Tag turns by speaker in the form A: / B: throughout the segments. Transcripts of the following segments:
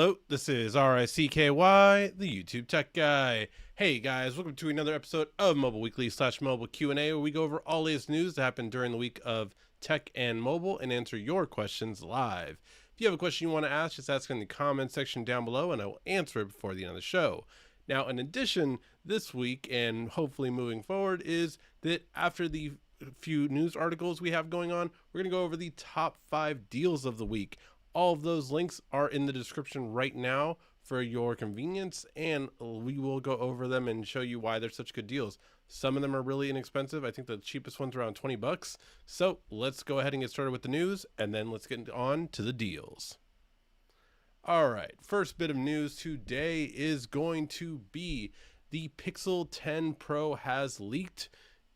A: Hello, this is RICKY, the YouTube Tech Guy. Hey guys, welcome to another episode of Mobile Weekly / Mobile Q&A, where we go over all latest news that happened during the week of tech and mobile and answer your questions live. If you have a question you want to ask, just ask in the comment section down below and I will answer it before the end of the show. Now, in addition, this week and hopefully moving forward is that after the few news articles we have going on, we're going to go over the top 5 deals of the week. All of those links are in the description right now for your convenience, and we will go over them and show you why they're such good deals. Some of them are really inexpensive. I think the cheapest one's around 20 bucks. So let's go ahead and get started with the news, and then let's get on to the deals. All right, first bit of news today is going to be the Pixel 10 Pro has leaked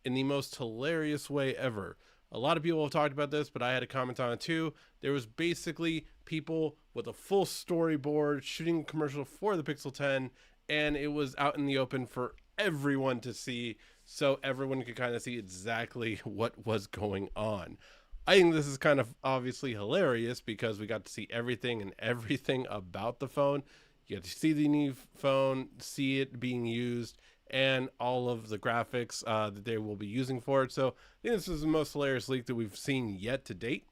A: in the most hilarious way ever. A lot of people have talked about this, but I had a comment on it too. There was basically people with a full storyboard shooting a commercial for the Pixel 10, and it was out in the open for everyone to see, so everyone could kind of see exactly what was going on. I think this is kind of obviously hilarious because we got to see everything and everything about the phone. You get to see the new phone, see it being used, and all of the graphics that they will be using for it. So I think this is the most hilarious leak that we've seen yet to date.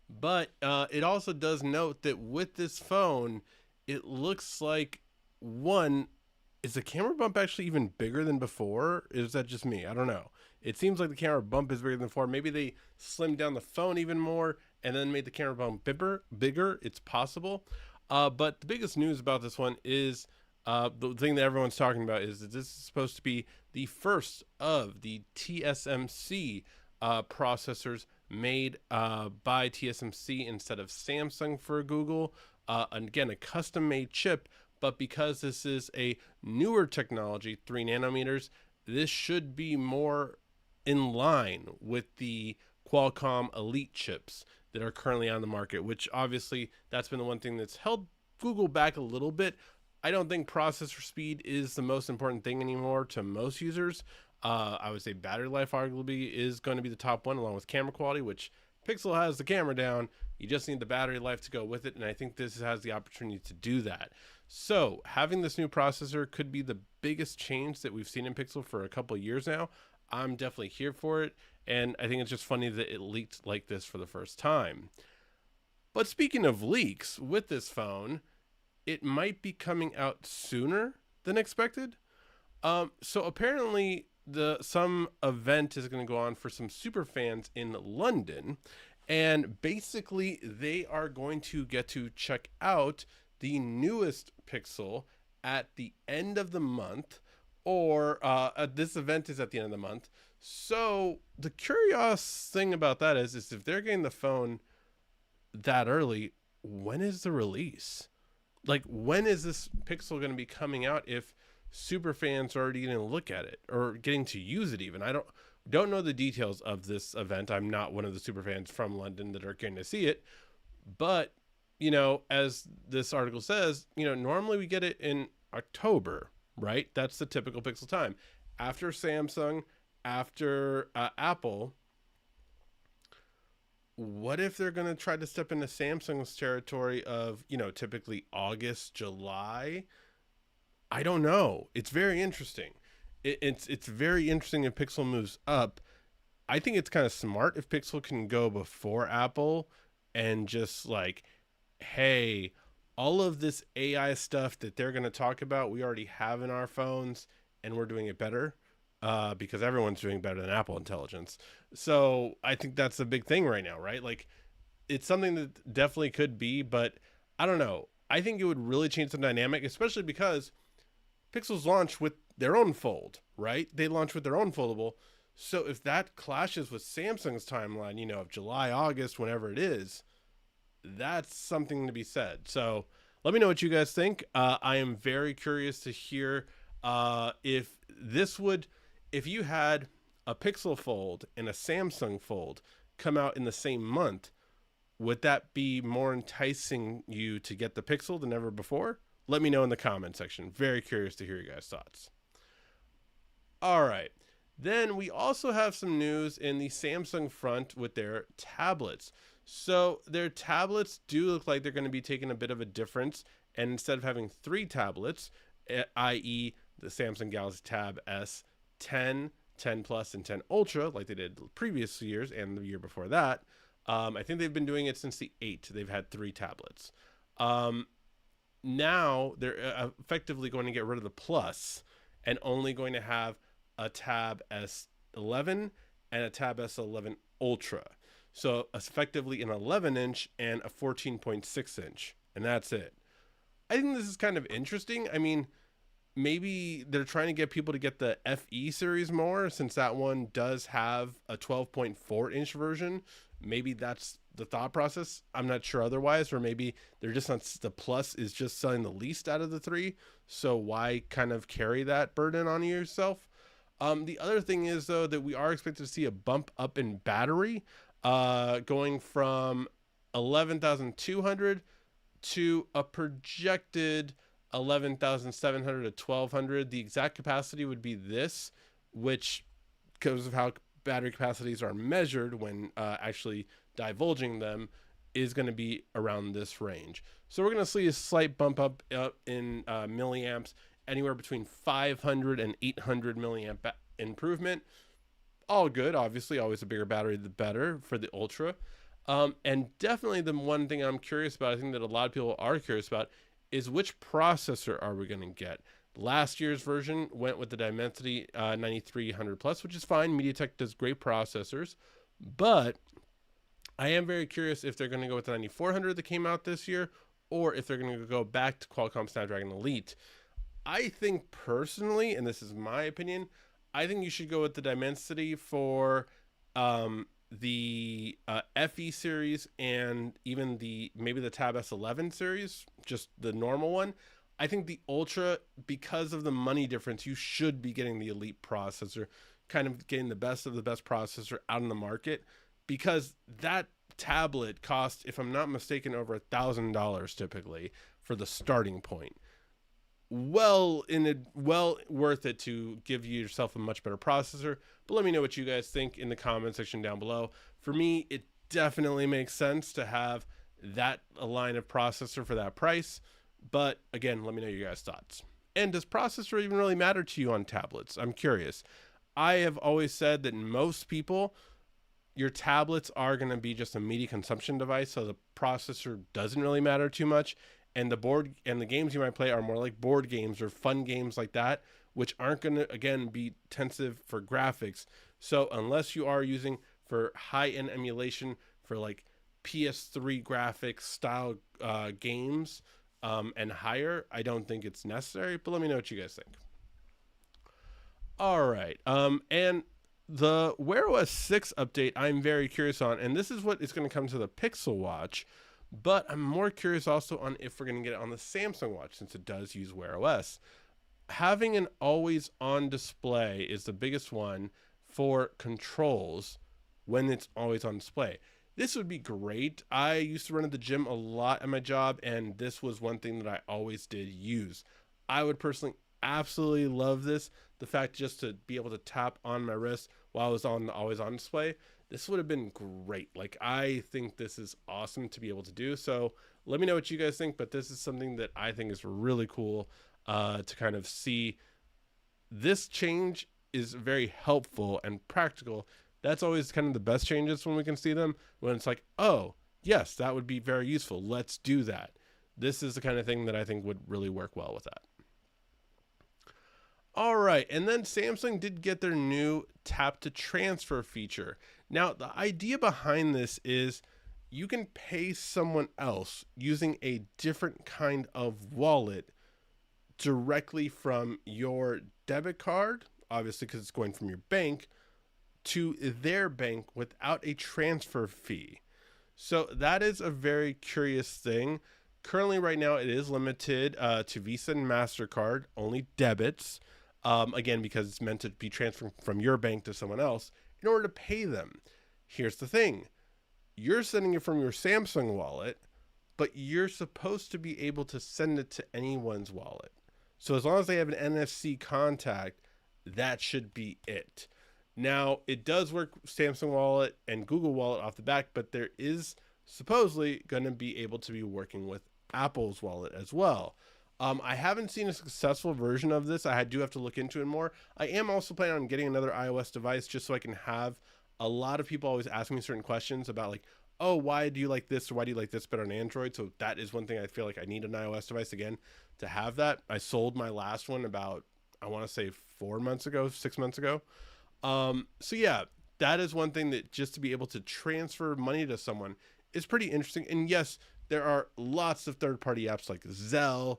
A: But it also does note that with this phone, it looks like, one, is the camera bump actually even bigger than before? Is that just me? I don't know. It seems like the camera bump is bigger than before. Maybe they slimmed down the phone even more and then made the camera bump bigger. It's possible. But the biggest news about this one is the thing that everyone's talking about is that this is supposed to be the first of the TSMC processors made by TSMC instead of Samsung for Google. Again, a custom-made chip, but because this is a newer technology, 3 nanometers, this should be more in line with the Qualcomm Elite chips that are currently on the market, which obviously that's been the one thing that's held Google back a little bit. I don't think processor speed is the most important thing anymore to most users. I would say battery life arguably is going to be the top one, along with camera quality, which Pixel has the camera down. You just need the battery life to go with it, and I think this has the opportunity to do that. So having this new processor could be the biggest change that we've seen in Pixel for a couple of years now. I'm definitely here for it, and I think it's just funny that it leaked like this for the first time. But speaking of leaks, with this phone, it might be coming out sooner than expected. So apparently some event is going to go on for some super fans in London, and basically they are going to get to check out the newest Pixel at the end of the month, or this event is at the end of the month. So the curious thing about that is if they're getting the phone that early, when is the release? Like, when is this Pixel going to be coming out if super fans are already going to look at it or getting to use it even? I don't know the details of this event. I'm not one of the super fans from London that are going to see it. But, you know, as this article says, you know, normally we get it in October, right? That's the typical Pixel time. After Samsung, after Apple. What if they're going to try to step into Samsung's territory of, you know, typically August, July? I don't know. It's very interesting. It's very interesting if Pixel moves up. I think it's kind of smart if Pixel can go before Apple and just like, hey, all of this AI stuff that they're going to talk about, we already have in our phones and we're doing it better. Because everyone's doing better than Apple Intelligence. So I think that's the big thing right now, right? Like, it's something that definitely could be, but I don't know. I think it would really change the dynamic, especially because Pixel's launched with their own fold, right? They launched with their own foldable. So if that clashes with Samsung's timeline, you know, of July, August, whenever it is, that's something to be said. So let me know what you guys think. I am very curious to hear if you had a Pixel Fold and a Samsung Fold come out in the same month, would that be more enticing you to get the Pixel than ever before? Let me know in the comment section. Very curious to hear you guys' thoughts. All right. Then we also have some news in the Samsung front with their tablets. So their tablets do look like they're going to be taking a bit of a difference. And instead of having three tablets, i.e., the Samsung Galaxy Tab S 10, 10 Plus, and 10 Ultra, like they did previous years and the year before that, I think they've been doing it since the 8. They've had three tablets. Um, Now they're effectively going to get rid of the Plus and only going to have a Tab S11 and a Tab S11 Ultra. So effectively an 11-inch and a 14.6-inch, and that's it. I think this is kind of interesting. I mean, maybe they're trying to get people to get the FE series more, since that one does have a 12.4-inch version. Maybe that's the thought process. I'm not sure otherwise, or maybe they're just not, the Plus is just selling the least out of the three. So why kind of carry that burden on yourself? The other thing is, though, that we are expected to see a bump up in battery, going from 11,200 to a projected 11,700 to 1,200. The exact capacity would be this, which, because of how battery capacities are measured when actually divulging them, is going to be around this range. So we're going to see a slight bump up in milliamps, anywhere between 500 and 800 milliamp improvement. All good, obviously, always a bigger battery the better for the Ultra. And definitely the one thing I'm curious about, I think that a lot of people are curious about, is which processor are we going to get? Last year's version went with the Dimensity 9300 Plus, which is fine. MediaTek does great processors, but I am very curious if they're going to go with the 9400 that came out this year, or if they're going to go back to Qualcomm Snapdragon Elite. I think personally, and this is my opinion, I think you should go with the Dimensity for the FE series, and even maybe the Tab S11 series, just the normal one. I think the Ultra, because of the money difference, you should be getting the Elite processor, kind of getting the best of the best processor out in the market, because that tablet costs, if I'm not mistaken, over $1,000 typically for the starting point. Well worth it to give yourself a much better processor. But let me know what you guys think in the comment section down below. For me, it definitely makes sense to have that a line of processor for that price. But again, let me know your guys' thoughts. And does processor even really matter to you on tablets? I'm curious. I have always said that most people, your tablets are going to be just a media consumption device, so the processor doesn't really matter too much. And the board and the games you might play are more like board games or fun games like that, which aren't going to, again, be intensive for graphics. So unless you are using for high-end emulation for like PS3 graphics style games and higher, I don't think it's necessary. But let me know what you guys think. All right. And the Wear OS 6 update I'm very curious on, and this is what is going to come to the Pixel Watch. But I'm more curious also on if we're going to get it on the Samsung Watch, since it does use Wear OS. Having an always on display is the biggest one for controls when it's always on display. This would be great. I used to run at the gym a lot at my job, and this was one thing that I always did use. I would personally absolutely love this. The fact just to be able to tap on my wrist while I was on the always on display. This would have been great. Like, I think this is awesome to be able to do. So let me know what you guys think, but this is something that I think is really cool to kind of see. This change is very helpful and practical. That's always kind of the best changes when we can see them, when it's like, oh, yes, that would be very useful. Let's do that. This is the kind of thing that I think would really work well with that. All right, and then Samsung did get their new tap to transfer feature. Now, the idea behind this is you can pay someone else using a different kind of wallet directly from your debit card, obviously because it's going from your bank, to their bank without a transfer fee. So that is a very curious thing. Currently, right now, it is limited to Visa and MasterCard, only debits. Again, because it's meant to be transferred from your bank to someone else in order to pay them. Here's the thing. You're sending it from your Samsung wallet, but you're supposed to be able to send it to anyone's wallet. So as long as they have an NFC contact, that should be it. Now, it does work Samsung Wallet and Google Wallet off the back, but there is supposedly going to be able to be working with Apple's wallet as well. I haven't seen a successful version of this. I do have to look into it more. I am also planning on getting another iOS device just so I can have a lot of people always ask me certain questions about like, oh, why do you like this or why do you like this better on Android? So that is one thing I feel like I need an iOS device again to have that. I sold my last one about, I want to say 4 months ago, 6 months ago. So yeah, that is one thing that just to be able to transfer money to someone is pretty interesting. And yes, there are lots of third-party apps like Zelle,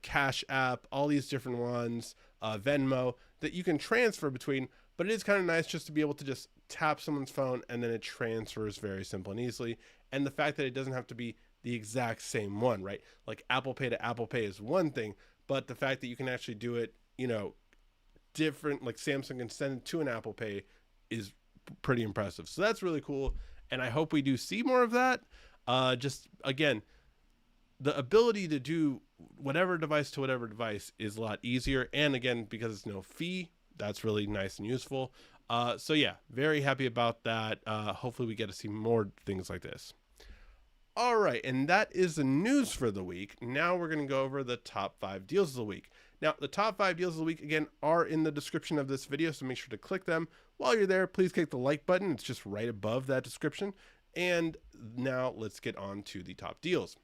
A: Cash App, all these different ones, Venmo that you can transfer between. But it is kind of nice just to be able to just tap someone's phone and then it transfers very simple and easily. And the fact that it doesn't have to be the exact same one, right? Like Apple Pay to Apple Pay is one thing, but the fact that you can actually do it, different, like Samsung can send it to an Apple Pay is pretty impressive. So that's really cool. And I hope we do see more of that. Just again, the ability to do whatever device to whatever device is a lot easier. And again, because it's no fee, that's really nice and useful. So yeah, very happy about that. Hopefully we get to see more things like this. All right, and that is the news for the week. Now we're going to go over the top 5 deals of the week. Now, the top 5 deals of the week, again, are in the description of this video, so make sure to click them. While you're there, please click the like button. It's just right above that description. And now let's get on to the top deals.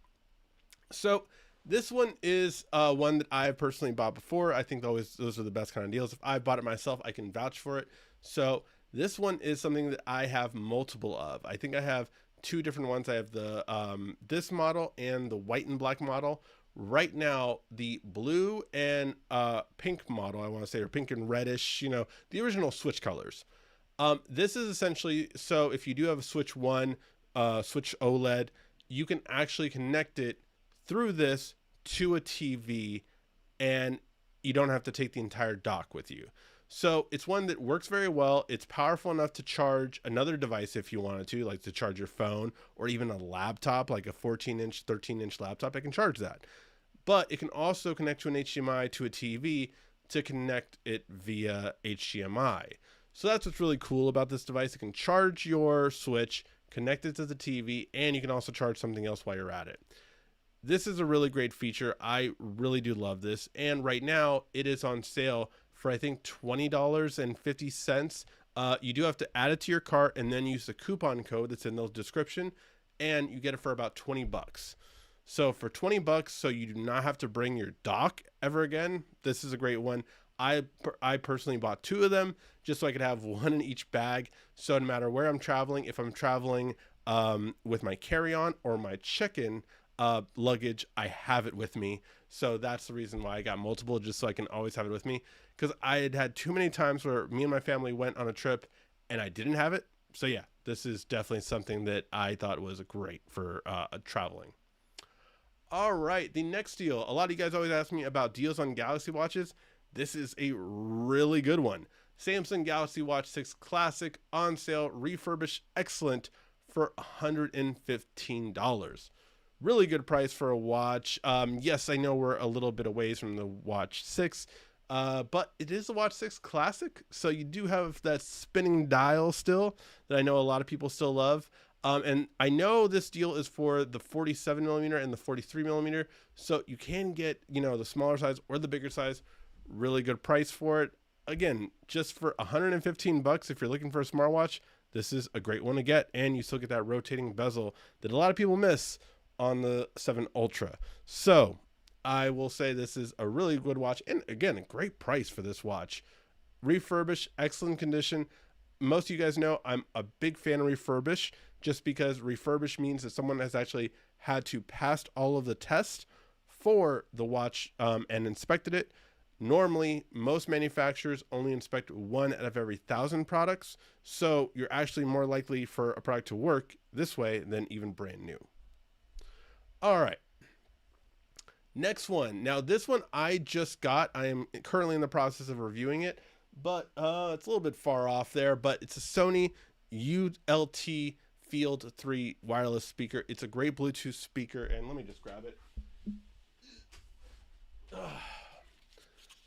A: So this one is one that I have personally bought before. I think always those are the best kind of deals. If I bought it myself, I can vouch for it. So this one is something that I have multiple of. I think I have 2 different ones. I have the this model and the white and black model. Right now, the blue and pink model, I want to say, or pink and reddish, the original Switch colors. This is essentially, so if you do have a Switch 1, Switch OLED, you can actually connect it through this to a TV and you don't have to take the entire dock with you. So it's one that works very well. It's powerful enough to charge another device if you wanted to, like to charge your phone or even a laptop, like a 14-inch, 13-inch laptop. I can charge that. But it can also connect to an HDMI to a TV to connect it via HDMI. So that's what's really cool about this device. It can charge your Switch, connect it to the TV, and you can also charge something else while you're at it. This is a really great feature. I really do love this. And right now it is on sale for I think $20.50. You do have to add it to your cart and then use the coupon code that's in the description, and you get it for about 20 bucks. So for 20 bucks, so you do not have to bring your dock ever again, this is a great one. I personally bought 2 of them just so I could have one in each bag. So no matter where I'm traveling, if I'm traveling with my carry-on or my check-in luggage, I have it with me. So that's the reason why I got multiple, just so I can always have it with me. Because I had too many times where me and my family went on a trip and I didn't have it. So yeah, this is definitely something that I thought was great for traveling. All right, the next deal. A lot of you guys always ask me about deals on Galaxy Watches. This is a really good one. Samsung Galaxy Watch 6 Classic on sale, refurbished, excellent, for $115. Really good price for a watch. Yes, I know we're a little bit away from the Watch 6, but it is a Watch 6 Classic, so you do have that spinning dial still that I know a lot of people still love. And I know this deal is for the 47 millimeter and the 43 millimeter, so you can get, the smaller size or the bigger size. Really good price for it. Again, just for 115 bucks, if you're looking for a smartwatch, this is a great one to get, and you still get that rotating bezel that a lot of people miss on the 7 Ultra. So I will say this is a really good watch, and again, a great price for this watch. Refurbished, excellent condition. Most of you guys know I'm a big fan of refurbish, just because refurbish means that someone has actually had to pass all of the tests for the watch and inspected it. Normally, most manufacturers only inspect 1 out of every 1,000 products, so you're actually more likely for a product to work this way than even brand new. All right. Next one. Now, this one I just got. I am currently in the process of reviewing it, but it's a little bit far off there, but it's a Sony ULT Field 3 wireless speaker. It's a great Bluetooth speaker, and let me just grab it.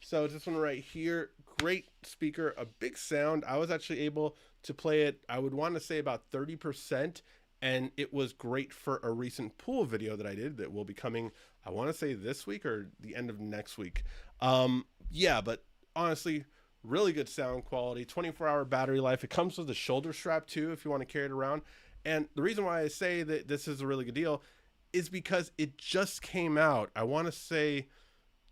A: So this one right here, great speaker, a big sound. I was actually able to play it, I would want to say about 30%, and it was great for a recent pool video that I did that will be coming, I want to say this week or the end of next week. Yeah, but honestly, really good sound quality, 24-hour battery life. It comes with a shoulder strap too if you want to carry it around. And the reason why I say that this is a really good deal is because it just came out, I want to say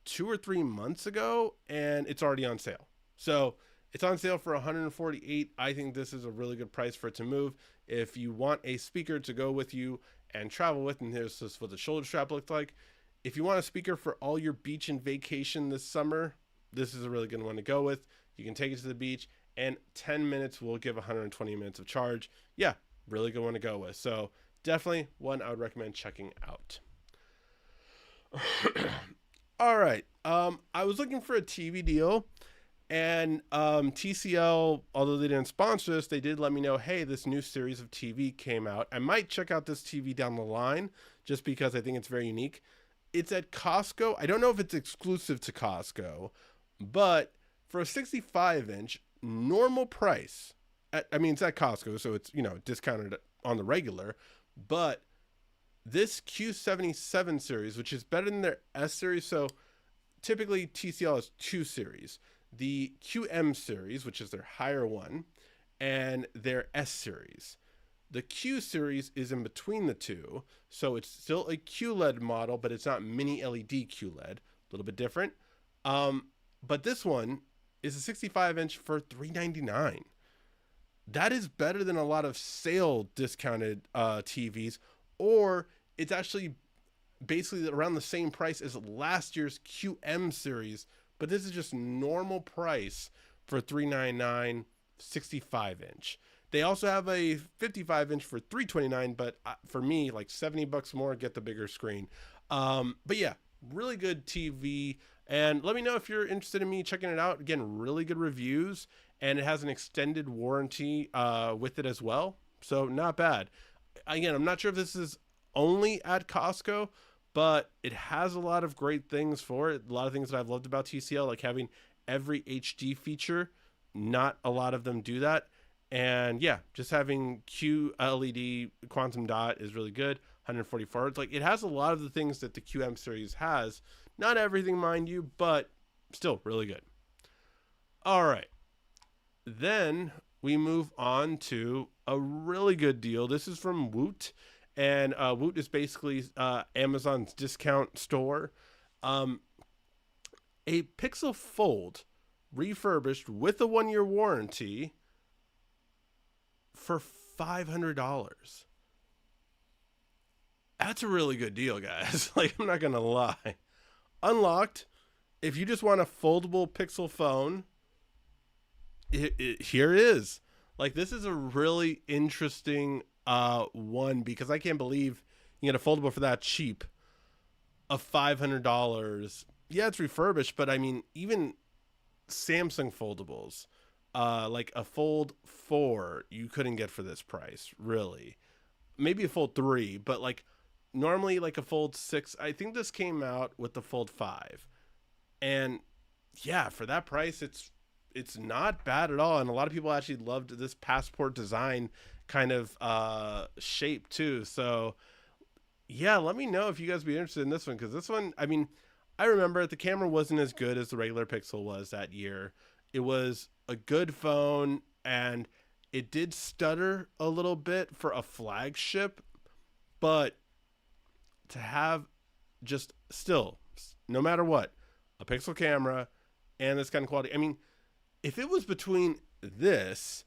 A: 2 or 3 months ago, and it's already on sale. So it's on sale for 148. I think this is a really good price for it to move. If you want a speaker to go with you and travel with, and here's just what the shoulder strap looks like. If you want a speaker for all your beach and vacation this summer, this is a really good one to go with. You can take it to the beach, and 10 minutes will give 120 minutes of charge. Yeah, really good one to go with. So definitely one I would recommend checking out. All right. I was looking for a TV deal, and TCL, although they didn't sponsor this, they did let me know, hey, this new series of TV came out. I might check out this TV down the line just because I think it's very unique. It's at Costco. I don't know if it's exclusive to Costco, but for a 65-inch normal price, it's at Costco, so it's, discounted on the regular, but this Q77 series, which is better than their S series, so typically TCL has two series, the QM series, which is their higher one, and their S series. The Q series is in between the two, so it's still a QLED model, but it's not mini LED QLED, a little bit different. But this one is a 65-inch for $399. That is better than a lot of sale discounted TVs, or it's actually basically around the same price as last year's QM series, but this is just normal price for $399 65-inch. They also have a 55-inch for $329, but for me, like $70 more, get the bigger screen. But yeah, really good TV. And let me know if you're interested in me checking it out. Again, really good reviews, and it has an extended warranty with it as well. So not bad. Again, I'm not sure if this is only at Costco, but it has a lot of great things for it. A lot of things that I've loved about TCL, like having every HD feature. Not a lot of them do that. And yeah, just having QLED quantum dot is really good. 144. It's like it has a lot of the things that the QM series has. Not everything, mind you, but still really good. All right. Then we move on to a really good deal. This is from Woot. And Woot is basically Amazon's discount store. A Pixel Fold refurbished with a 1-year warranty for $500. That's a really good deal, guys. Like, I'm not going to lie. Unlocked, if you just want a foldable Pixel phone, here it is. Like, this is a really interesting one, because I can't believe you get a foldable for that cheap of $500. Yeah, it's refurbished, but I mean, even Samsung foldables, like a Fold 4, you couldn't get for this price, really. Maybe a Fold 3, but like normally like a Fold 6. I think this came out with the Fold 5, and yeah, for that price, it's not bad at all. And a lot of people actually loved this passport design kind of shape too. So yeah, let me know if you guys be interested in this one, because this one, I mean, I remember the camera wasn't as good as the regular Pixel was that year. It was a good phone, and it did stutter a little bit for a flagship, but to have just still, no matter what, a Pixel camera and this kind of quality. I mean, if it was between this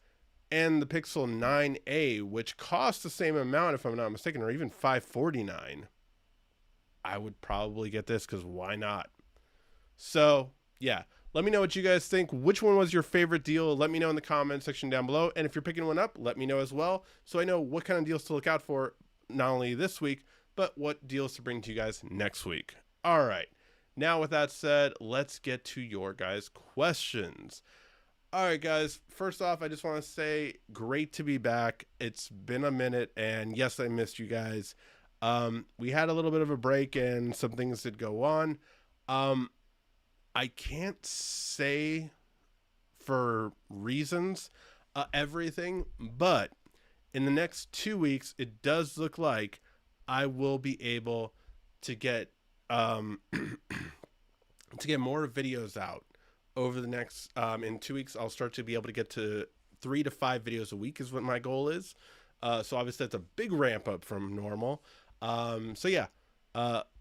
A: and the Pixel 9a, which costs the same amount, if I'm not mistaken, or even $549, I would probably get this, because why not? So yeah, let me know what you guys think. Which one was your favorite deal? Let me know in the comment section down below. And if you're picking one up, let me know as well, so I know what kind of deals to look out for, not only this week, but what deals to bring to you guys next week. All right. Now, with that said, let's get to your guys' questions. All right, guys. First off, I just want to say great to be back. It's been a minute, and yes, I missed you guys. We had a little bit of a break, and some things did go on. I can't say for reasons everything, but in the next 2 weeks, it does look like I will be able to get to get more videos out over the next in 2 weeks. I'll start to be able to get to 3 to 5 videos a week is what my goal is. So obviously that's a big ramp up from normal. So yeah,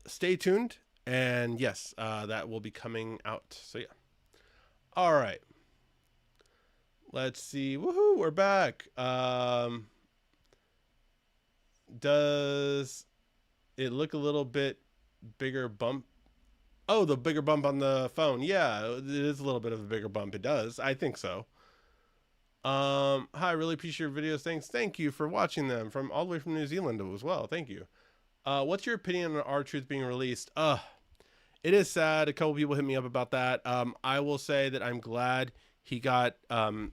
A: stay tuned, and yes, that will be coming out. So yeah. All right. Let's see. Woohoo! We're back. Does it look a little bit bigger bump? Oh, the bigger bump on the phone. Yeah, it is a little bit of a bigger bump. It does. I think so. Hi, really appreciate your videos. Thank you for watching them from all the way from New Zealand as well. Thank you. What's your opinion on R-Truth being released? It is sad. A couple people hit me up about that. I will say that I'm glad he got, a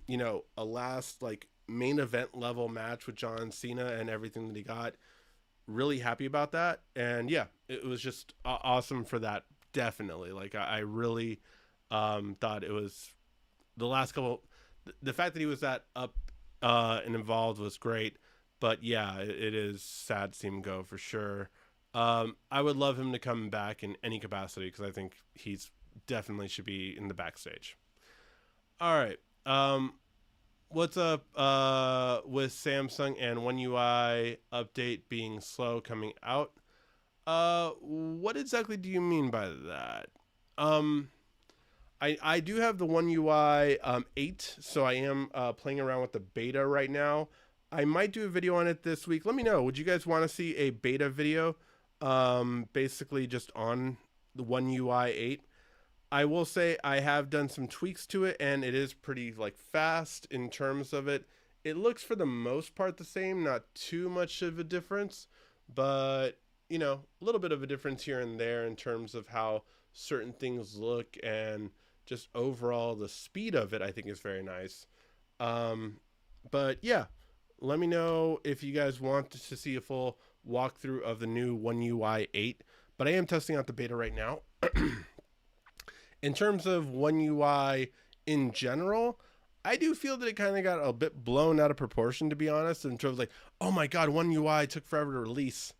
A: last like main event level match with John Cena and everything that he got. Really happy about that. And yeah, it was just awesome for that. Definitely. Like I really thought it was the last couple, the fact that he was that up and involved was great. But yeah, it is sad to see him go for sure. I would love him to come back in any capacity because I think he's definitely should be in the backstage. All right. What's up with Samsung and One UI update being slow coming out? What exactly do you mean by that? I do have the One UI 8, so I am playing around with the beta right now. I might do a video on it this week. Let me know. Would you guys want to see a beta video? Basically just on the One UI 8. I will say I have done some tweaks to it, and it is pretty like fast in terms of it. It looks for the most part the same, not too much of a difference, but a little bit of a difference here and there in terms of how certain things look, and just overall the speed of it I think is very nice. But yeah, let me know if you guys want to see a full walkthrough of the new One UI 8, but I am testing out the beta right now. In terms of One UI in general, I do feel that it kind of got a bit blown out of proportion, to be honest, in terms of like, oh my god, One UI took forever to release.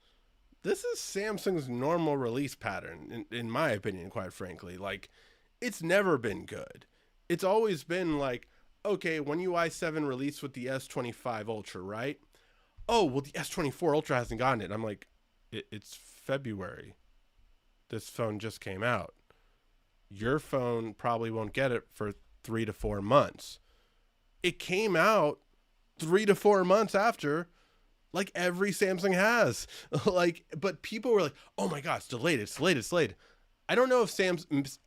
A: This is Samsung's normal release pattern, in my opinion, quite frankly. Like, it's never been good. It's always been like, okay, One UI 7 released with the S25 Ultra, right? Oh, well, the S24 Ultra hasn't gotten it. I'm like, it's February. This phone just came out. Your phone probably won't get it for 3 to 4 months. It came out 3 to 4 months after, like every Samsung has. But people were like, oh my God, it's delayed. It's delayed. I don't know if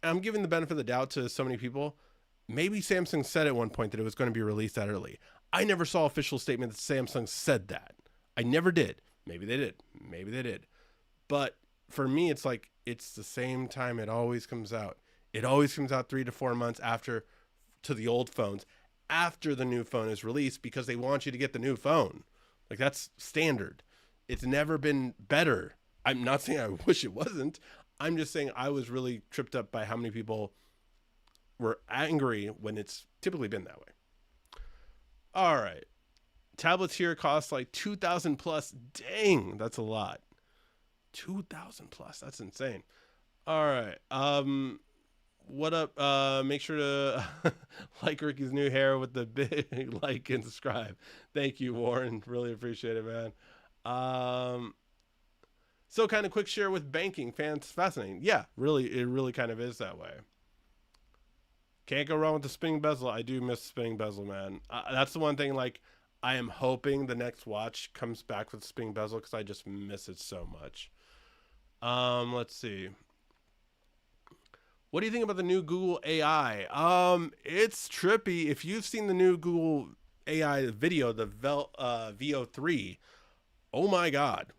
A: I'm giving the benefit of the doubt to so many people. Maybe Samsung said at one point that it was going to be released that early. I never saw official statement that Samsung said that. I never did. Maybe they did. But for me, it's like, it's the same time it always comes out. It always comes out 3 to 4 months after, to the old phones, after the new phone is released, because they want you to get the new phone. Like, that's standard. It's never been better. I'm not saying I wish it wasn't. I'm just saying I was really tripped up by how many people were angry when it's typically been that way. All right. Tablets here cost like 2,000 plus. Dang, that's a lot. 2,000 plus. That's insane. All right. What up? Make sure to like Ricky's new hair with the big like and subscribe. Thank you, Warren. Really appreciate it, man. So kind of quick share with banking. Fascinating. Yeah, really, it really kind of is that way. Can't go wrong with the spinning bezel. I do miss spinning bezel, man. That's the one thing, like, I am hoping the next watch comes back with spinning bezel because I just miss it so much. Let's see. What do you think about the new Google AI? It's trippy. If you've seen the new Google AI video, the VO3, oh my God.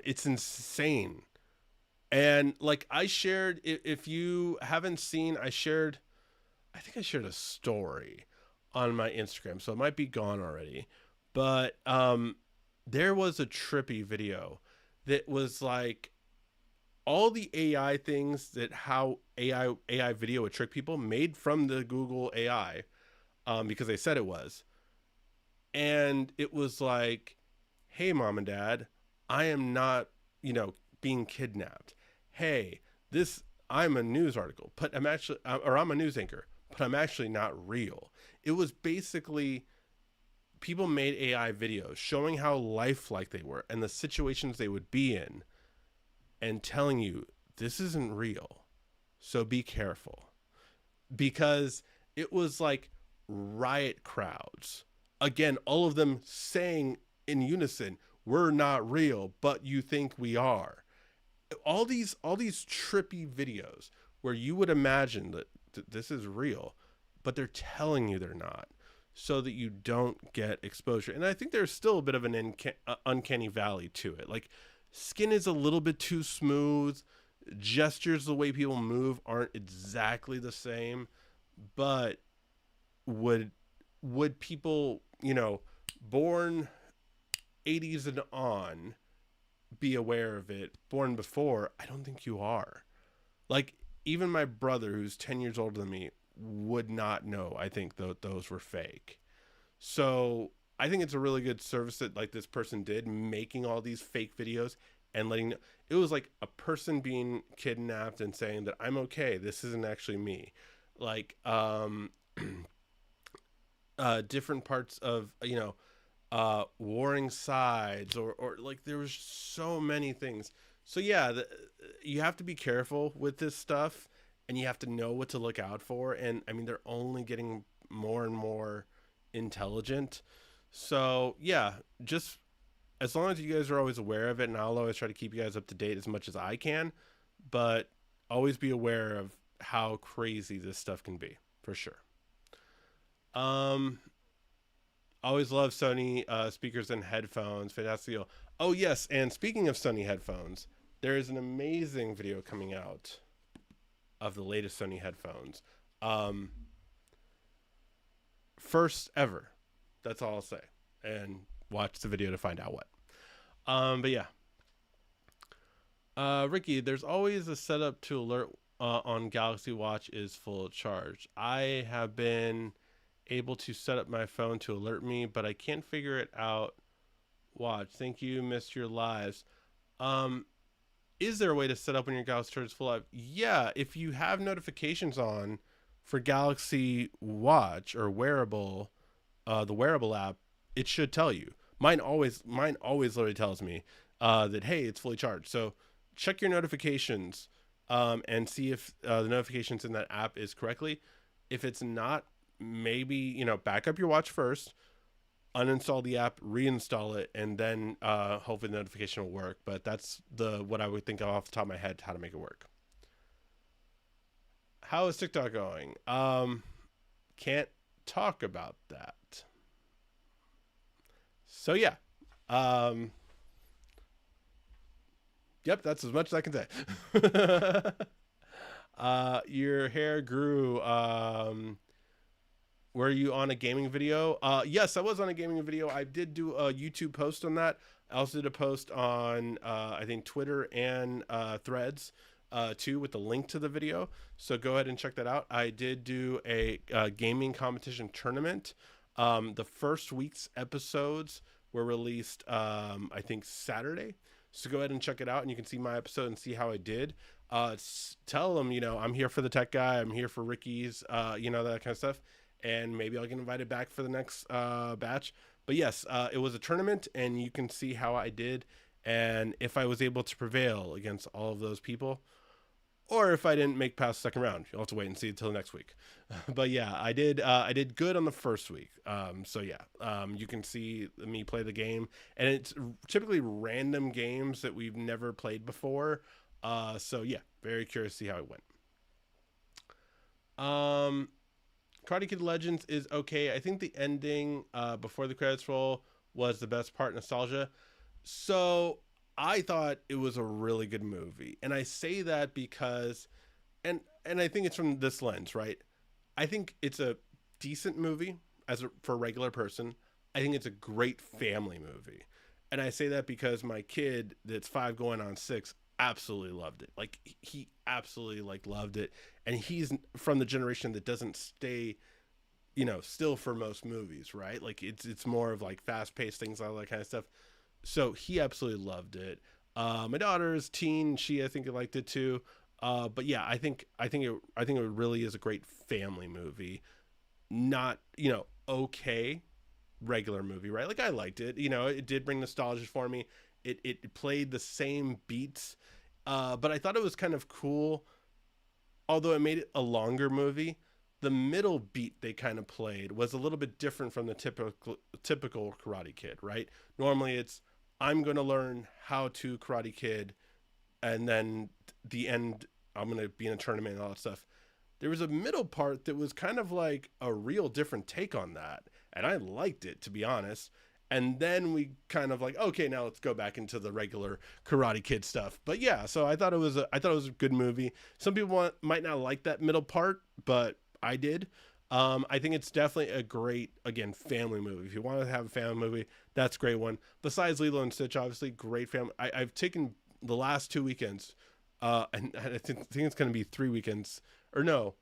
A: It's insane. And like I shared, if you haven't seen, I think I shared a story on my Instagram, so it might be gone already. But there was a trippy video that was like all the AI things that how AI video would trick people made from the Google AI, because they said it was. And it was like, hey, mom and dad, I am not, you know, being kidnapped. Hey, this, I'm a news article, but I'm actually, or I'm a news anchor, but I'm actually not real. It was basically people made AI videos showing how lifelike they were and the situations they would be in and telling you this isn't real. So be careful. Because it was like riot crowds. Again, all of them saying in unison, we're not real, but you think we are. All these trippy videos where you would imagine that this is real, but they're telling you they're not, so that you don't get exposure. And I think there's still a bit of an uncanny valley to it. Like, skin is a little bit too smooth, gestures, the way people move aren't exactly the same, but would people, born 80s and on be aware of it? Born before, I don't think you are. Like, even my brother, who's 10 years older than me, would not know, I think, those were fake. So I think it's a really good service that, like, this person did, making all these fake videos and letting it was like a person being kidnapped and saying that I'm okay, this isn't actually me. Like, different parts of, warring sides, or like, there was so many things. So yeah, you have to be careful with this stuff, and you have to know what to look out for. And I mean, they're only getting more and more intelligent. So yeah, just as long as you guys are always aware of it, and I'll always try to keep you guys up to date as much as I can, but always be aware of how crazy this stuff can be, for sure. Um, Always love Sony speakers and headphones. Fantastic deal. Oh yes, and speaking of Sony headphones, there is an amazing video coming out of the latest Sony headphones. Um, First ever. That's all I'll say. And watch the video to find out what. But yeah. Ricky, there's always a setup to alert on Galaxy Watch is full charge. I have been able to set up my phone to alert me, but I can't figure it out. Watch. Thank you. Missed your lives. Um, is there a way to set up when your Galaxy charge is full live? Yeah, if you have notifications on for Galaxy Watch or wearable, the wearable app, it should tell you. Mine always literally tells me that, hey, it's fully charged. So check your notifications, and see if the notifications in that app is correctly. If it's not, maybe, back up your watch first, uninstall the app, reinstall it, and then hopefully the notification will work. But that's what I would think of off the top of my head, how to make it work. How is TikTok going? Can't talk about that. So yeah. Um, yep, that's as much as I can say. Your hair grew. Were you on a gaming video? Yes, I was on a gaming video. I did do a YouTube post on that. I also did a post on, I think, Twitter and Threads, too, with the link to the video. So go ahead and check that out. I did do a gaming competition tournament. The first week's episodes were released, I think, Saturday. So go ahead and check it out, and you can see my episode and see how I did. Tell them, I'm here for the tech guy. I'm here for Ricky's, that kind of stuff. And maybe I'll get invited back for the next batch. But yes, it was a tournament, and you can see how I did, and if I was able to prevail against all of those people, or if I didn't make past the second round. You'll have to wait and see until next week. But yeah, I did. I did good on the first week. So yeah, you can see me play the game, and it's typically random games that we've never played before. So yeah, very curious to see how it went. Karate Kid Legends is okay. I think the ending before the credits roll was the best part, nostalgia. So I thought it was a really good movie. And I say that because, and I think it's from this lens, right? I think it's a decent movie for a regular person. I think it's a great family movie. And I say that because my kid that's 5 going on 6 absolutely loved it. Like, he absolutely, like, loved it. And he's from the generation that doesn't stay, still for most movies, right? Like it's more of like fast paced things, all that kind of stuff. So he absolutely loved it. My daughter's teen, she I think liked it too. But yeah, I think it really is a great family movie. Not okay regular movie, right? Like I liked it. It did bring nostalgia for me. It played the same beats, but I thought it was kind of cool. Although it made it a longer movie, the middle beat they kind of played was a little bit different from the typical Karate Kid, right? Normally it's I'm going to learn how to Karate Kid, and then the end I'm going to be in a tournament and all that stuff. There was a middle part that was kind of like a real different take on that, and I liked it, to be honest. And then we kind of like, okay, now let's go back into the regular Karate Kid stuff. But yeah, so I thought it was a good movie. Some people might not like that middle part, but I did. I think it's definitely a great, again, family movie. If you want to have a family movie, that's a great one. Besides Lilo and Stitch, obviously, great family. I've taken the last 2 weekends, and I think it's going to be 3 weekends, or no.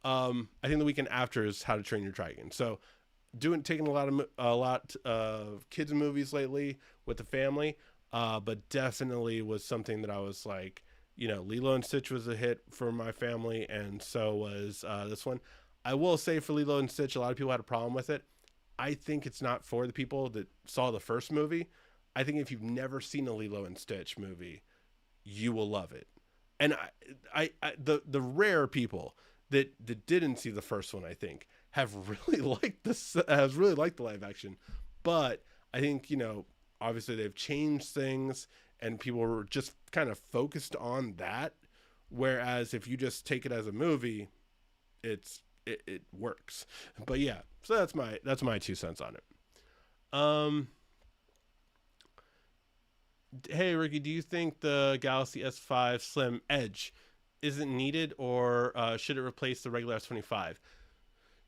A: I think the weekend after is How to Train Your Dragon. So taking a lot of kids movies lately with the family, but definitely was something that I was like, Lilo and Stitch was a hit for my family, and so was this one. I will say for Lilo and Stitch, a lot of people had a problem with it. I think it's not for the people that saw the first movie. I think if you've never seen a Lilo and Stitch movie, you will love it. And the rare people that didn't see the first one, I think, have really liked the live action. But I think obviously they've changed things, and people were just kind of focused on that. Whereas if you just take it as a movie, it works. But yeah, so that's my 2 cents on it. Um, hey Ricky, do you think the Galaxy S5 Slim Edge isn't needed, or should it replace the regular S25?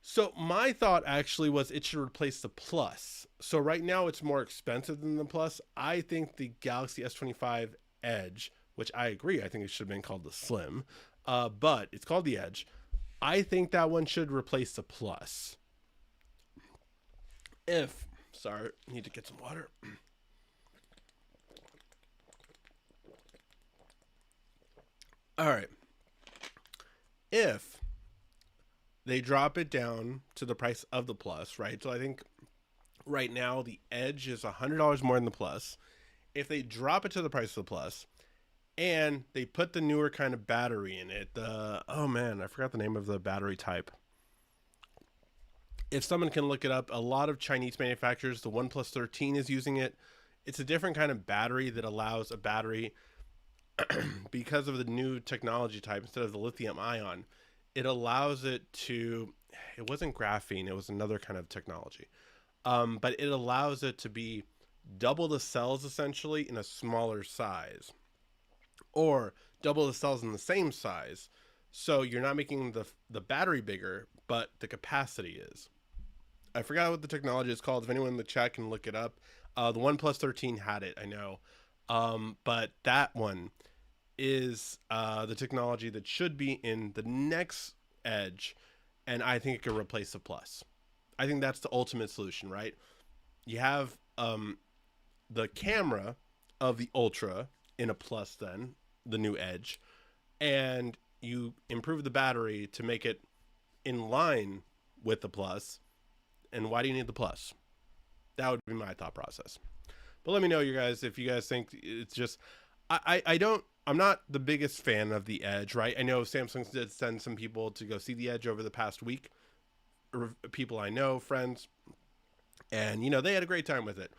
A: So my thought actually was it should replace the Plus. So right now it's more expensive than the Plus. I think the Galaxy S25 Edge, which I agree, I think it should have been called the Slim, but it's called the Edge. I think that one should replace the Plus. Sorry, need to get some water. All right. If they drop it down to the price of the Plus, right? So I think right now the Edge is $100 more than the Plus. If they drop it to the price of the Plus, and they put the newer kind of battery in it, oh man, I forgot the name of the battery type. If someone can look it up, a lot of Chinese manufacturers, the OnePlus 13 is using it. It's a different kind of battery that allows a battery because of the new technology type instead of the lithium ion. It allows it to, it wasn't graphene, it was another kind of technology. But it allows it to be double the cells essentially in a smaller size, or double the cells in the same size. So you're not making the battery bigger, but the capacity is. I forgot what the technology is called. If anyone in the chat can look it up. The OnePlus 13 had it, I know. But that one is the technology that should be in the next Edge, and I think it could replace the Plus. I think that's the ultimate solution, right? You have the camera of the Ultra in a Plus, then the new Edge, and you improve the battery to make it in line with the Plus. And why do you need the Plus? That would be my thought process. But let me know, you guys, if you guys think it's just, I'm not the biggest fan of the Edge, right? I know Samsung did send some people to go see the Edge over the past week, or people I know, friends, and they had a great time with it.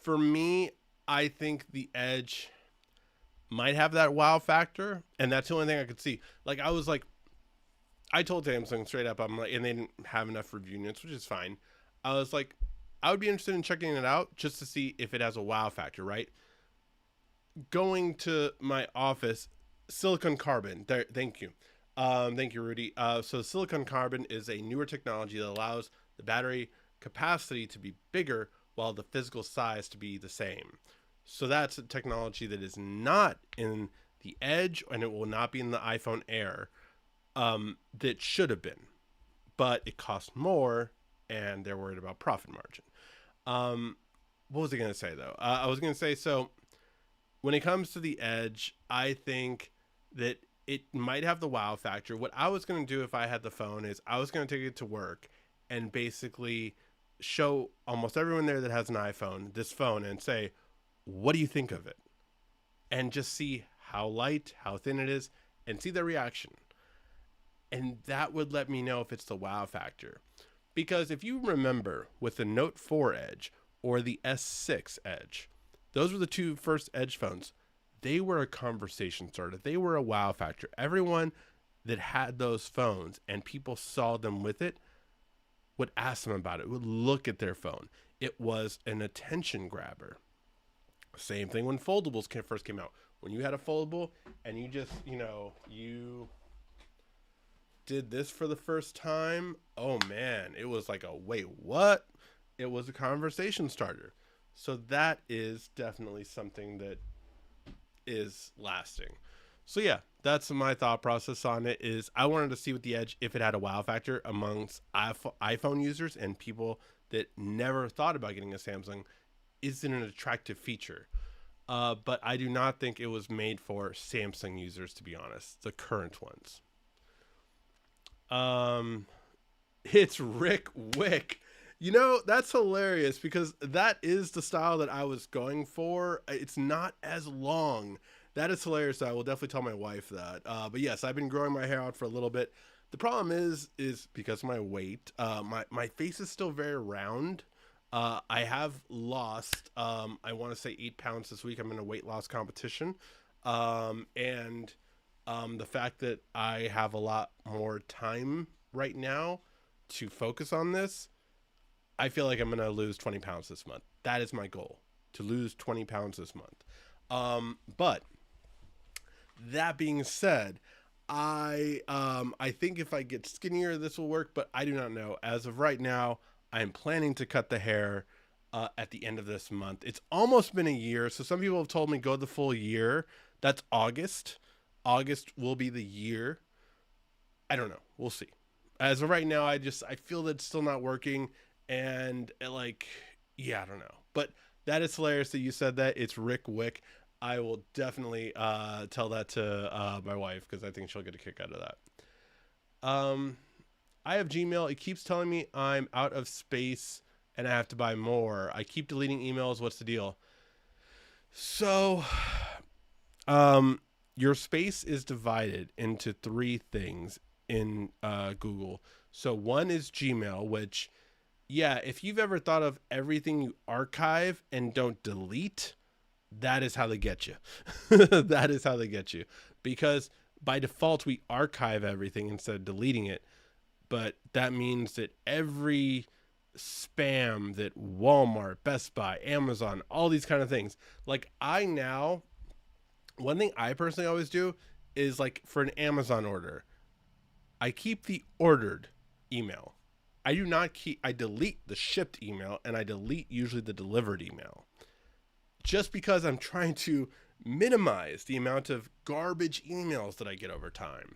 A: For me, I think the Edge might have that wow factor, and that's the only thing I could see. Like, I told Samsung straight up, I'm like, and they didn't have enough review units, which is fine. I was like, I would be interested in checking it out just to see if it has a wow factor, right? Going to my office, silicon carbon. There, thank you. Thank you, Rudy. So silicon carbon is a newer technology that allows the battery capacity to be bigger while the physical size to be the same. So that's a technology that is not in the Edge, and it will not be in the iPhone Air. That should have been. but it costs more, and they're worried about profit margin. What was I going to say though? I was going to say, so when it comes to the Edge, I think that it might have the wow factor. What I was going to do if I had the phone is I was going to take it to work and basically show almost everyone there that has an iPhone this phone and say, what do you think of it? And just see how light, how thin it is, and see their reaction. And that would let me know if it's the wow factor. Because if you remember with the Note 4 Edge or the S6 Edge, those were the two first Edge phones. They were a conversation starter. They were a wow factor. Everyone that had those phones and people saw them with it would ask them about it, would look at their phone. It was an attention grabber. Same thing when foldables first came out. When you had a foldable and you just, you did this for the first time, oh man, it was like a wait, what? It was a conversation starter. So that is definitely something that is lasting. So yeah, that's my thought process on it. Is I wanted to see with the Edge if it had a wow factor amongst iPhone users and people that never thought about getting a Samsung. Is it an attractive feature? But I do not think it was made for Samsung users, to be honest, the current ones. It's Rick Wick. That's hilarious because that is the style that I was going for. It's not as long. That is hilarious. I will definitely tell my wife that. But yes, I've been growing my hair out for a little bit. The problem is because of my weight, my face is still very round. I have lost, I want to say 8 pounds this week. I'm in a weight loss competition. And the fact that I have a lot more time right now to focus on this, I feel like I'm going to lose 20 pounds this month. That is my goal, to lose 20 pounds this month. But that being said, I think if I get skinnier, this will work, but I do not know. As of right now, I'm planning to cut the hair at the end of this month. It's almost been a year. So some people have told me go the full year. That's August. August will be the year. I don't know. We'll see. As of right now, I feel that it's still not working. And I don't know. But that is hilarious that you said that. It's Rick Wick. I will definitely tell that to my wife because I think she'll get a kick out of that. I have Gmail. It keeps telling me I'm out of space and I have to buy more. I keep deleting emails. What's the deal? So, your space is divided into 3 things in Google. So one is Gmail, which, yeah, if you've ever thought of everything you archive and don't delete, that is how they get you. That is how they get you. Because by default, we archive everything instead of deleting it. But that means that every spam that Walmart, Best Buy, Amazon, all these kind of things, one thing I personally always do is for an Amazon order, I keep the ordered email. I delete the shipped email and I delete usually the delivered email. Just because I'm trying to minimize the amount of garbage emails that I get over time.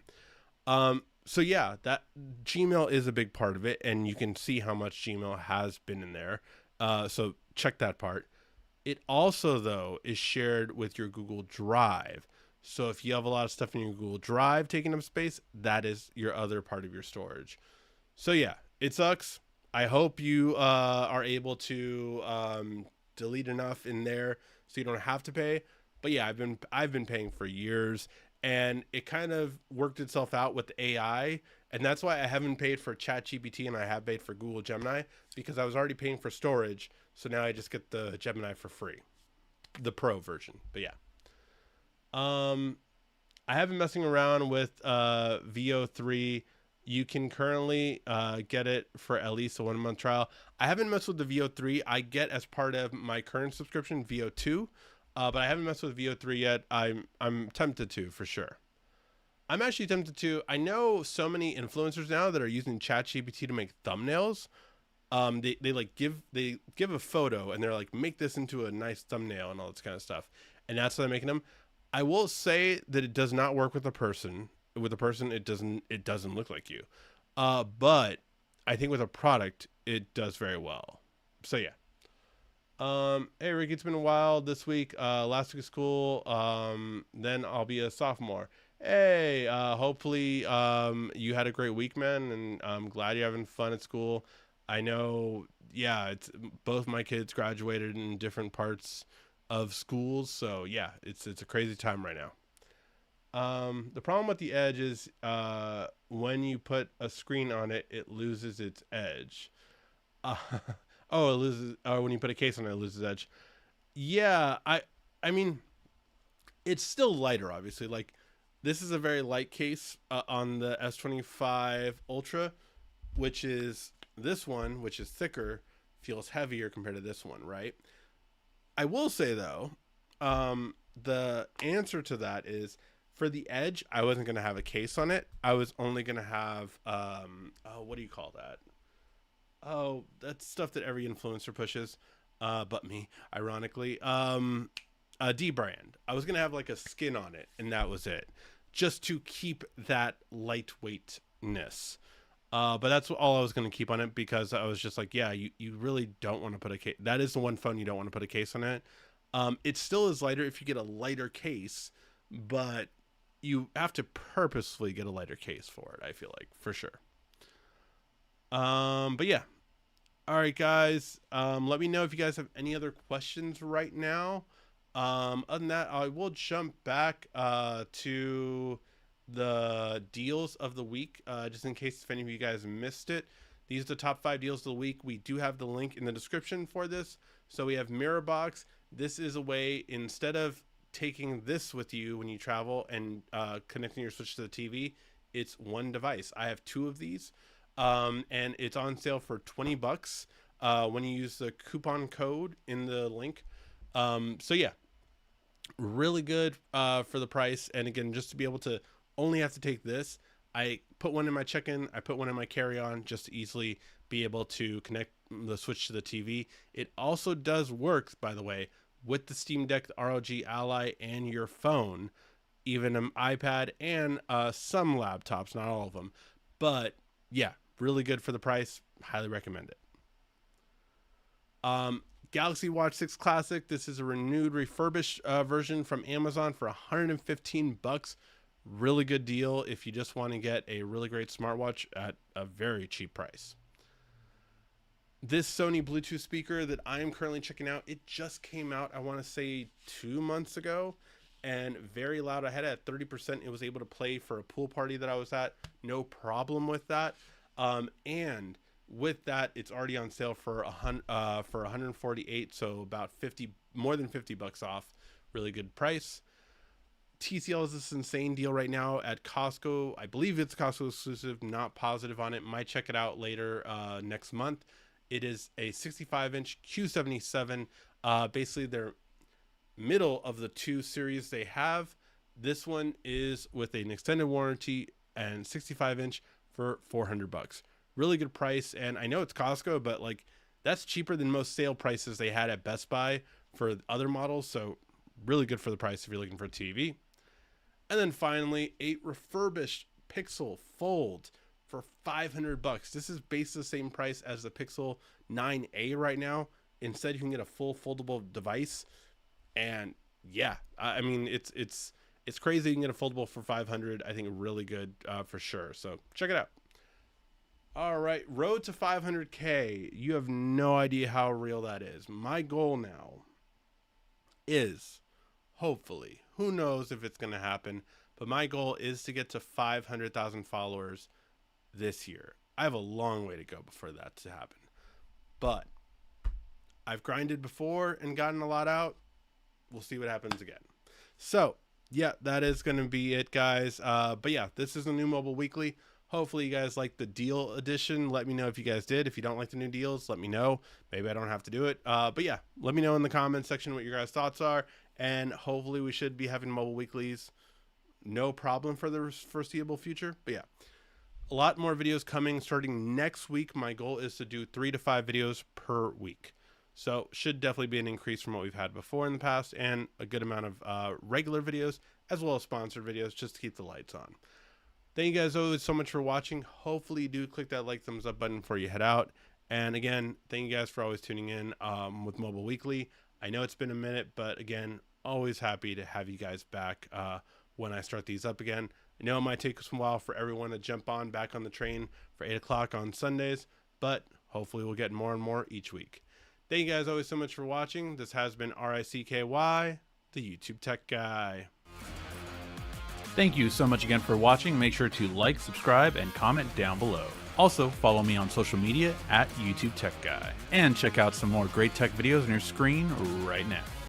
A: So yeah, that Gmail is a big part of it, and you can see how much Gmail has been in there. So check that part. It also, though, is shared with your Google Drive. So if you have a lot of stuff in your Google Drive taking up space, that is your other part of your storage. So yeah, it sucks. I hope you are able to delete enough in there so you don't have to pay. But yeah, I've been paying for years, and it kind of worked itself out with AI, and that's why I haven't paid for ChatGPT and I have paid for Google Gemini, because I was already paying for storage. So now I just get the Gemini for free, the Pro version. But yeah, I have been messing around with VO3. You can currently get it for at least a 1-month trial. I haven't messed with the VO3. I get as part of my current subscription VO2, but I haven't messed with VO3 yet. I'm tempted to, for sure. I'm actually tempted to. I know so many influencers now that are using ChatGPT to make thumbnails. They give a photo and they're like, make this into a nice thumbnail and all this kind of stuff. And that's what I'm making them. I will say that it does not work with a person. With a person, it doesn't look like you. But I think with a product, it does very well. So yeah. Hey Rick, it's been a while this week. Last week of school. Then I'll be a sophomore. Hey, hopefully you had a great week, man, and I'm glad you're having fun at school. I know, yeah, it's both my kids graduated in different parts of schools, so yeah, it's a crazy time right now. The problem with the edge is when you put a screen on it, it loses its edge. Uh, oh, it loses. When you put a case on it, it loses edge. Yeah, I mean, it's still lighter, obviously. Like, this is a very light case on the S25 Ultra, which is this one, which is thicker, feels heavier compared to this one, right? I will say though, the answer to that is for the Edge, I wasn't gonna have a case on it. I was only gonna have oh, what do you call that? Oh, that's stuff that every influencer pushes, but me, ironically. A D brand. I was gonna have like a skin on it, and that was it, just to keep that lightweightness. But that's all I was gonna keep on it because I was just like, yeah, you really don't want to put a case. That is the one phone you don't want to put a case on it. It still is lighter if you get a lighter case, but you have to purposefully get a lighter case for it. I feel like for sure. But yeah, all right, guys. Let me know if you guys have any other questions right now. Other than that, I will jump back to the deals of the week, just in case if any of you guys missed it. These are the top 5 deals of the week. We do have the link in the description for this. So we have Mirror Box. This is a way, instead of taking this with you when you travel and connecting your Switch to the TV, it's one device. I have 2 of these. And it's on sale for $20 when you use the coupon code in the link. So yeah, really good for the price. And again, just to be able to only have to take this, I put one in my check-in, I put one in my carry-on just to easily be able to connect the Switch to the TV. It also does work, by the way, with the Steam Deck, the ROG Ally, and your phone, even an iPad and some laptops, not all of them. But yeah, really good for the price. Highly recommend it. Galaxy Watch 6 Classic. This is a renewed, refurbished version from Amazon for $115. Really good deal if you just want to get a really great smartwatch at a very cheap price. This Sony Bluetooth speaker that I am currently checking out, it just came out, I want to say 2 months ago, and very loud. I had it at 30%. It was able to play for a pool party that I was at. No problem with that. And with that, it's already on sale for 148, so about 50, more than $50 off. Really good price. TCL has this insane deal right now at Costco. I believe it's Costco exclusive, not positive on it. Might check it out later next month. It is a 65-inch Q77. Basically, they're middle of the 2 series they have. This one is with an extended warranty and 65-inch for $400. Really good price. And I know it's Costco, but like that's cheaper than most sale prices they had at Best Buy for other models. So really good for the price if you're looking for a TV. And then finally, a refurbished Pixel Fold for $500. This is basically the same price as the Pixel 9a right now. Instead, you can get a full foldable device. And yeah, I mean, it's crazy. You can get a foldable for $500. I think really good for sure. So check it out. All right, road to 500K. You have no idea how real that is. My goal now is, hopefully, who knows if it's going to happen, but my goal is to get to 500,000 followers this year. I have a long way to go before that to happen. But I've grinded before and gotten a lot out. We'll see what happens again. So, yeah, that is going to be it, guys. But yeah, this is a new Mobile Weekly. Hopefully you guys like the deal edition. Let me know if you guys did. If you don't like the new deals, let me know. Maybe I don't have to do it. But yeah, let me know in the comments section what your guys' thoughts are. And hopefully we should be having Mobile Weeklies no problem for the foreseeable future. But yeah, a lot more videos coming starting next week. My goal is to do 3 to 5 videos per week. So should definitely be an increase from what we've had before in the past, and a good amount of regular videos as well as sponsored videos just to keep the lights on. Thank you guys always so much for watching. Hopefully you do click that like, thumbs up button before you head out. And again, thank you guys for always tuning in with Mobile Weekly. I know it's been a minute, but again, always happy to have you guys back when I start these up again. I know it might take us a while for everyone to jump on back on the train for 8 o'clock on Sundays, but hopefully we'll get more and more each week. Thank you guys always so much for watching. This has been RICKY, the YouTube Tech Guy.
B: Thank you so much again for watching. Make sure to like, subscribe, and comment down below. Also, follow me on social media at YouTube Tech Guy. And check out some more great tech videos on your screen right now.